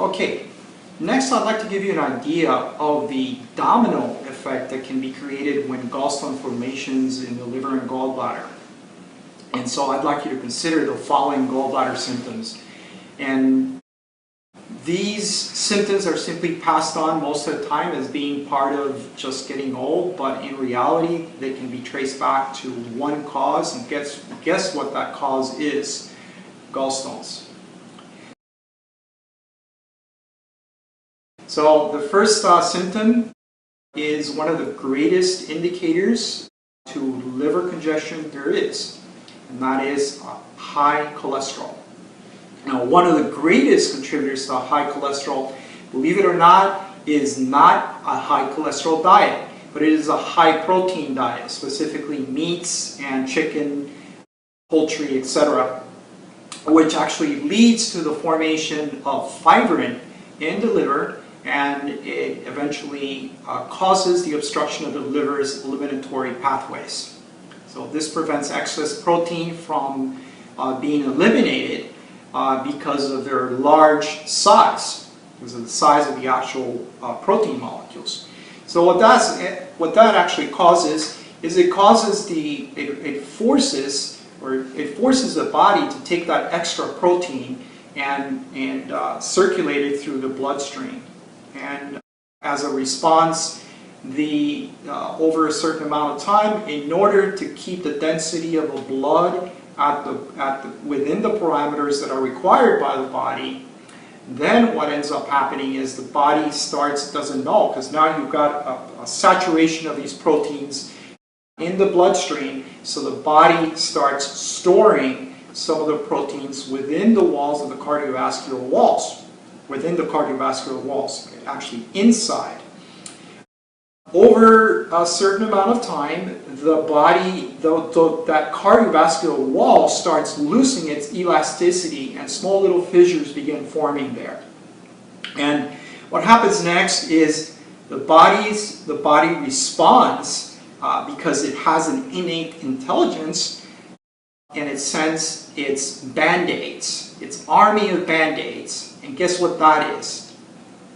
Okay, next I'd like to give you an idea of the domino effect that can be created when gallstone formations in the liver and gallbladder. And so I'd like you to consider the following gallbladder symptoms. And these symptoms are simply passed on most of the time as being part of just getting old, but in reality they can be traced back to one cause, and guess what that cause is? Gallstones. So the first symptom is one of the greatest indicators to liver congestion there is, and that is high cholesterol. Now, one of the greatest contributors to high cholesterol, believe it or not, is not a high cholesterol diet, but it is a high protein diet, specifically meats and chicken, poultry, etc., which actually leads to the formation of fibrin in the liver, and it eventually causes the obstruction of the liver's eliminatory pathways. So this prevents excess protein from being eliminated because of their large size, because of the size of the actual protein molecules. So what that actually causes is it forces the body to take that extra protein and circulate it through the bloodstream. And as a response, over a certain amount of time, in order to keep the density of the blood within the parameters that are required by the body, then what ends up happening is the body doesn't know, because now you've got a saturation of these proteins in the bloodstream, so the body starts storing some of the proteins within the walls of the cardiovascular walls, actually inside. Over a certain amount of time, the body, that cardiovascular wall starts losing its elasticity, and small little fissures begin forming there. And what happens next is the body responds because it has an innate intelligence, and it sends its band-aids, its army of band-aids. And guess what that is?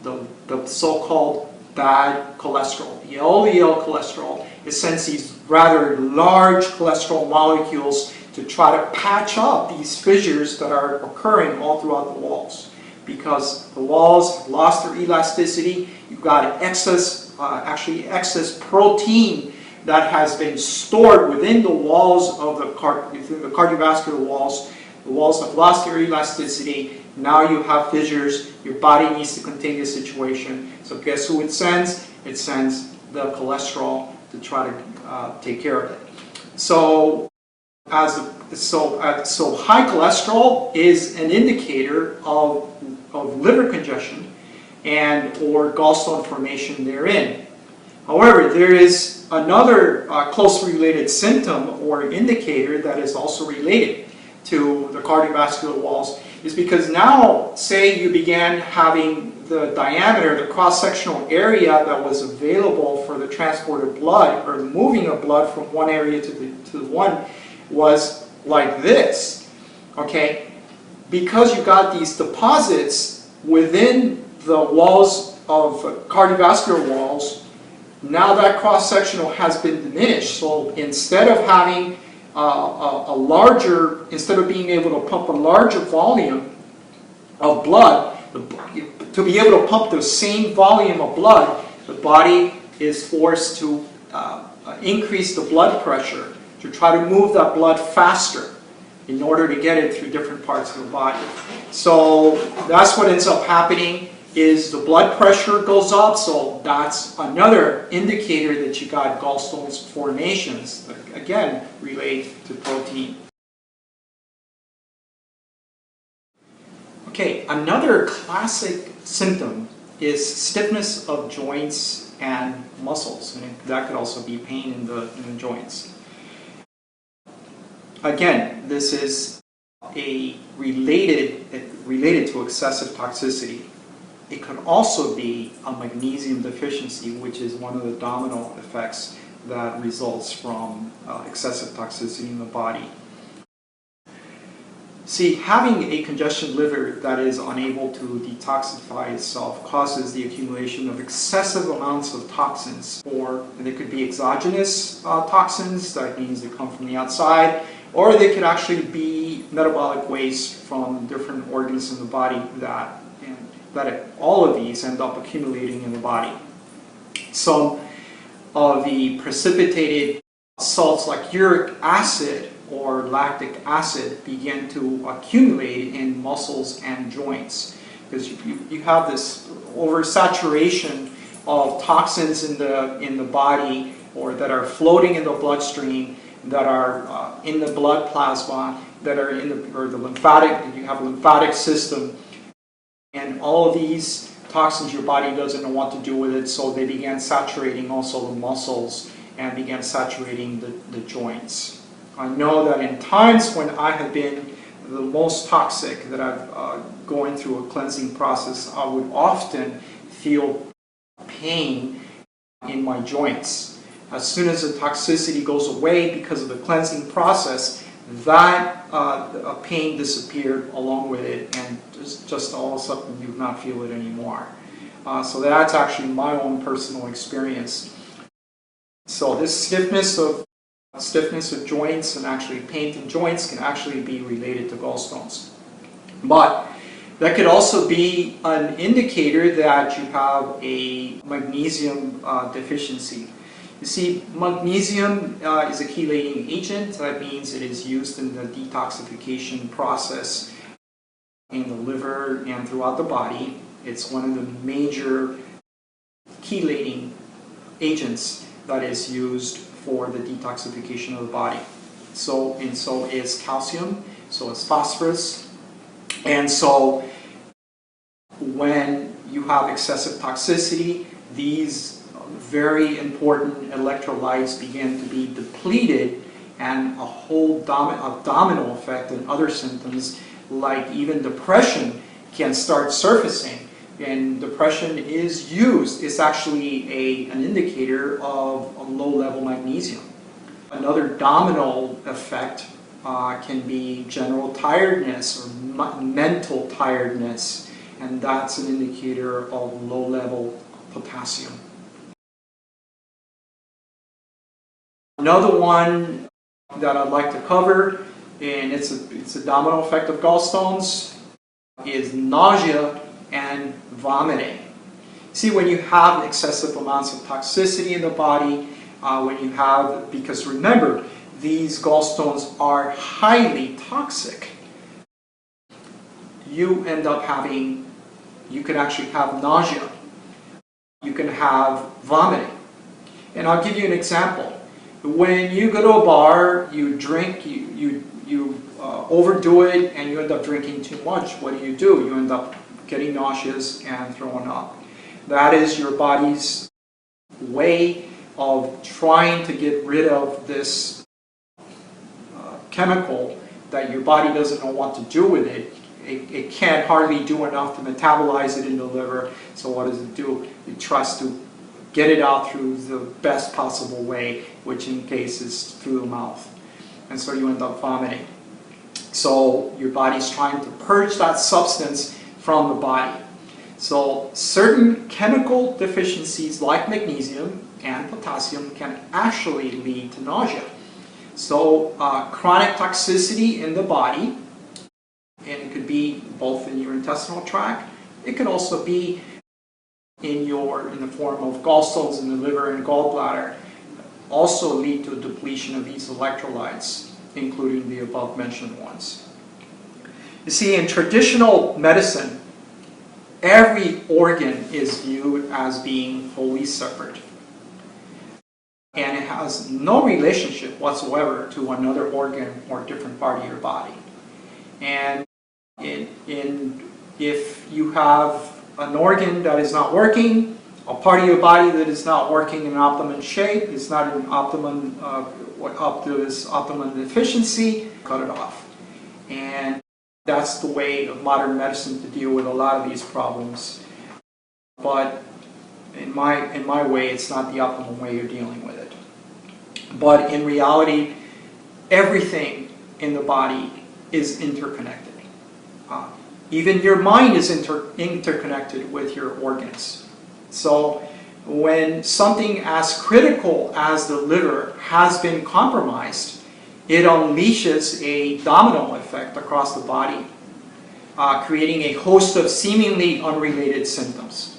The so-called bad cholesterol, the LDL cholesterol. It sends these rather large cholesterol molecules to try to patch up these fissures that are occurring all throughout the walls. Because the walls have lost their elasticity, you've got excess protein that has been stored within the walls of the cardiovascular walls. The walls have lost their elasticity. Now you have fissures. Your body needs to contain the situation. So guess who it sends? It sends the cholesterol to try to take care of it. So high cholesterol is an indicator of liver congestion or gallstone formation therein. However, there is another closely related symptom or indicator that is also related to the cardiovascular walls, is because now, say you began having the diameter, the cross-sectional area that was available for the transport of blood, or the moving of blood from one area to the one, was like this, okay? Because you got these deposits within the walls of cardiovascular walls, now that cross-sectional has been diminished. So instead of having instead of being able to pump a larger volume of blood, to be able to pump the same volume of blood, the body is forced to increase the blood pressure to try to move that blood faster in order to get it through different parts of the body. So that's what ends up happening, is the blood pressure goes up, so that's another indicator that you got gallstones formations that again relate to protein. Okay, another classic symptom is stiffness of joints and muscles, and that could also be pain in the joints. Again, this is related to excessive toxicity. It could also be a magnesium deficiency, which is one of the domino effects that results from excessive toxicity in the body. See, having a congested liver that is unable to detoxify itself causes the accumulation of excessive amounts of toxins, or they could be exogenous toxins, that means they come from the outside, or they could actually be metabolic waste from different organs in the body that all of these end up accumulating in the body. Some of the precipitated salts like uric acid or lactic acid begin to accumulate in muscles and joints, because you have this oversaturation of toxins in the body, or that are floating in the bloodstream, that are in the blood plasma, that are in the lymphatic. You have a lymphatic system, and all of these toxins your body doesn't know what to do with it, so they began saturating also the muscles and began saturating the joints. I know that in times when I have been the most toxic, that I've going through a cleansing process, I would often feel pain in my joints. As soon as the toxicity goes away because of the cleansing process, that pain disappeared along with it, and just all of a sudden you do not feel it anymore. So that's actually my own personal experience. So this stiffness of joints and actually pain in joints can actually be related to gallstones. But that could also be an indicator that you have a magnesium deficiency. You see, magnesium is a chelating agent. That means it is used in the detoxification process in the liver and throughout the body. It's one of the major chelating agents that is used for the detoxification of the body. So is calcium, so is phosphorus. And so when you have excessive toxicity, these very important electrolytes begin to be depleted, and a whole domino effect and other symptoms like even depression can start surfacing. And depression is used, it's actually an indicator of a low level magnesium. Another domino effect can be general tiredness or mental tiredness, and that's an indicator of low level potassium. Another one that I'd like to cover, and it's a domino effect of gallstones, is nausea and vomiting. See, when you have excessive amounts of toxicity in the body, because remember, these gallstones are highly toxic, you end up you can actually have nausea, you can have vomiting. And I'll give you an example. When you go to a bar, you drink, you overdo it, and you end up drinking too much. What do? You end up getting nauseous and throwing up. That is your body's way of trying to get rid of this chemical that your body doesn't know what to do with it. It can't hardly do enough to metabolize it in the liver, so what does it do? It tries to get it out through the best possible way, which in case is through the mouth. And so you end up vomiting. So your body's trying to purge that substance from the body. So certain chemical deficiencies like magnesium and potassium can actually lead to nausea. So chronic toxicity in the body, and it could be both in your intestinal tract, it could also be in the form of gallstones in the liver and gallbladder, also lead to a depletion of these electrolytes, including the above mentioned ones. You see, in traditional medicine, every organ is viewed as being wholly separate, and it has no relationship whatsoever to another organ or different part of your body. And if you have an organ that is not working, a part of your body that is not working in optimum shape, it's not in optimum efficiency, cut it off. And that's the way of modern medicine to deal with a lot of these problems. But in my way, it's not the optimal way you're dealing with it. But in reality, everything in the body is interconnected. Even your mind is interconnected with your organs. So when something as critical as the liver has been compromised, it unleashes a domino effect across the body, creating a host of seemingly unrelated symptoms.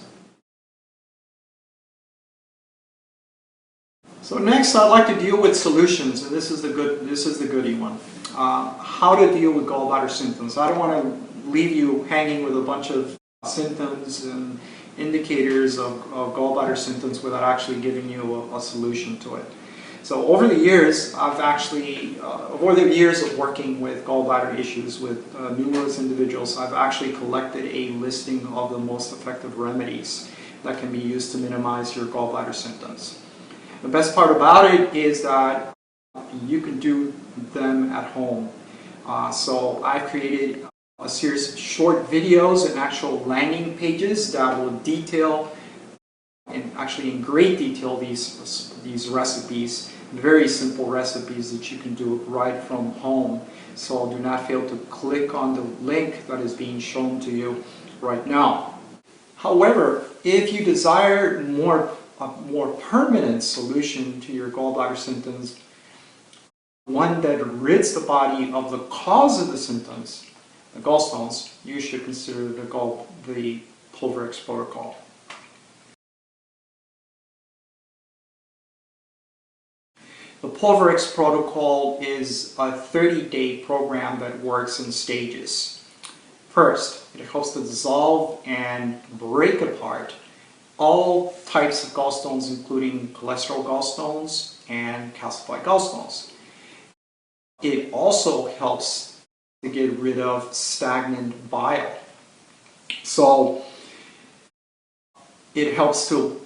So next, I'd like to deal with solutions, and this is the goody one. How to deal with gallbladder symptoms. I don't want to leave you hanging with a bunch of symptoms and indicators of gallbladder symptoms without actually giving you a solution to it. So over the years, over the years of working with gallbladder issues with numerous individuals, I've actually collected a listing of the most effective remedies that can be used to minimize your gallbladder symptoms. The best part about it is that you can do them at home. So I've created a series of short videos and actual landing pages that will detail, and actually in great detail, these recipes, very simple recipes that you can do right from home. So do not fail to click on the link that is being shown to you right now. However, if you desire a more permanent solution to your gallbladder symptoms, one that rids the body of the cause of the symptoms, the gallstones, you should consider the Pulverexx protocol. The Pulverexx protocol is a 30-day program that works in stages. First, it helps to dissolve and break apart all types of gallstones, including cholesterol gallstones and calcified gallstones. It also helps to get rid of stagnant bile. So it helps to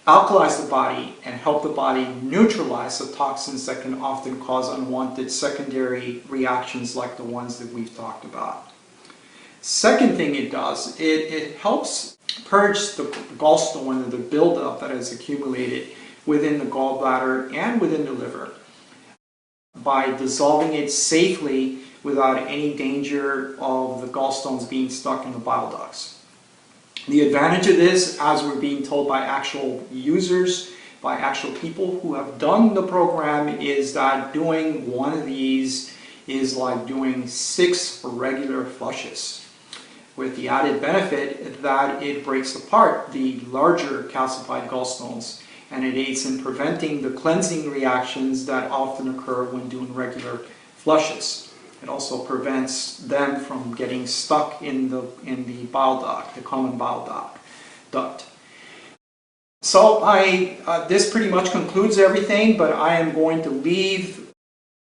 alkalize the body and help the body neutralize the toxins that can often cause unwanted secondary reactions like the ones that we've talked about. Second thing it does, it helps purge the gallstone and the buildup that has accumulated within the gallbladder and within the liver by dissolving it safely without any danger of the gallstones being stuck in the bile ducts. The advantage of this, as we're being told by actual users, by actual people who have done the program, is that doing one of these is like doing 6 regular flushes, with the added benefit that it breaks apart the larger calcified gallstones and it aids in preventing the cleansing reactions that often occur when doing regular flushes. It also prevents them from getting stuck in the bile duct, the common bile duct. So this pretty much concludes everything, but I am going to leave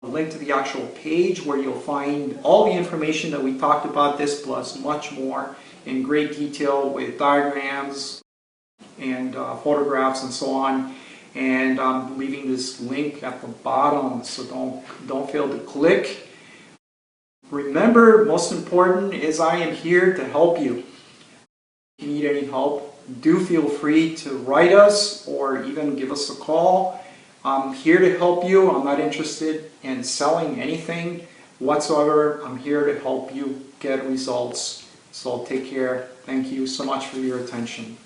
a link to the actual page where you'll find all the information that we talked about this plus much more in great detail with diagrams and photographs and so on. And I'm leaving this link at the bottom, so don't fail to click. Remember, most important is I am here to help you. If you need any help, do feel free to write us or even give us a call. I'm here to help you. I'm not interested in selling anything whatsoever. I'm here to help you get results. So take care. Thank you so much for your attention.